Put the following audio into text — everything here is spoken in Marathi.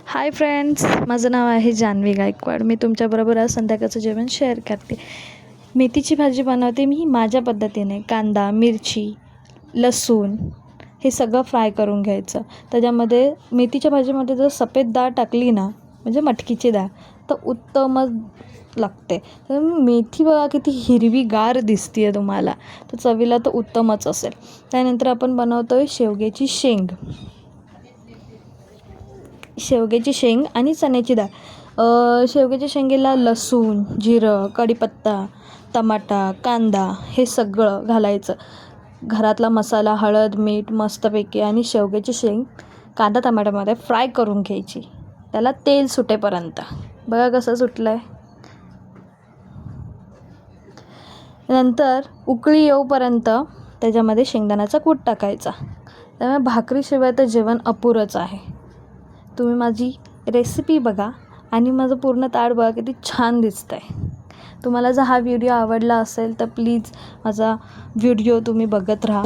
हाय फ्रेंड्स, माझं नाव आहे जान्हवी गायकवाड. मी तुमच्याबरोबर आज संध्याकाळचं जेवण शेअर करते. मेथीची भाजी बनवते मी माझ्या पद्धतीने. कांदा, मिरची, लसूण हे सगळं फ्राय करून घ्यायचं. त्याच्यामध्ये मेथीच्या भाजीमध्ये जर सफेद डाळ टाकली ना, म्हणजे मटकीची डाळ, तर उत्तमच लागते. तर मेथी बघा किती हिरवीगार दिसते आहे तुम्हाला, तर चवीला तर उत्तमच असेल. त्यानंतर आपण बनवतो आहे शेवग्याची शेंग आणि चण्याची डाळ. शेवग्याच्या शेंगेला लसूण, जिरं, कढीपत्ता, टमाटा, कांदा हे सगळं घालायचं. घरातला मसाला, हळद, मीठ मस्तपैकी आणि शेवग्याची शेंग कांदा टमाट्यामध्ये फ्राय करून घ्यायची, त्याला तेल सुटेपर्यंत. बघा कसं सुटलं आहे. नंतर उकळी येऊपर्यंत त्याच्यामध्ये शेंगदाण्याचा कूट टाकायचा. त्यामुळे भाकरीशिवाय तर जेवण अपुरंच आहे. तुम्ही माझी रेसिपी बघा आणि माझं पूर्ण ताट बघा किती छान दिसतं आहे. तुम्हाला जर हा व्हिडिओ आवडला असेल तर प्लीज माझा व्हिडिओ तुम्ही बघत राहा.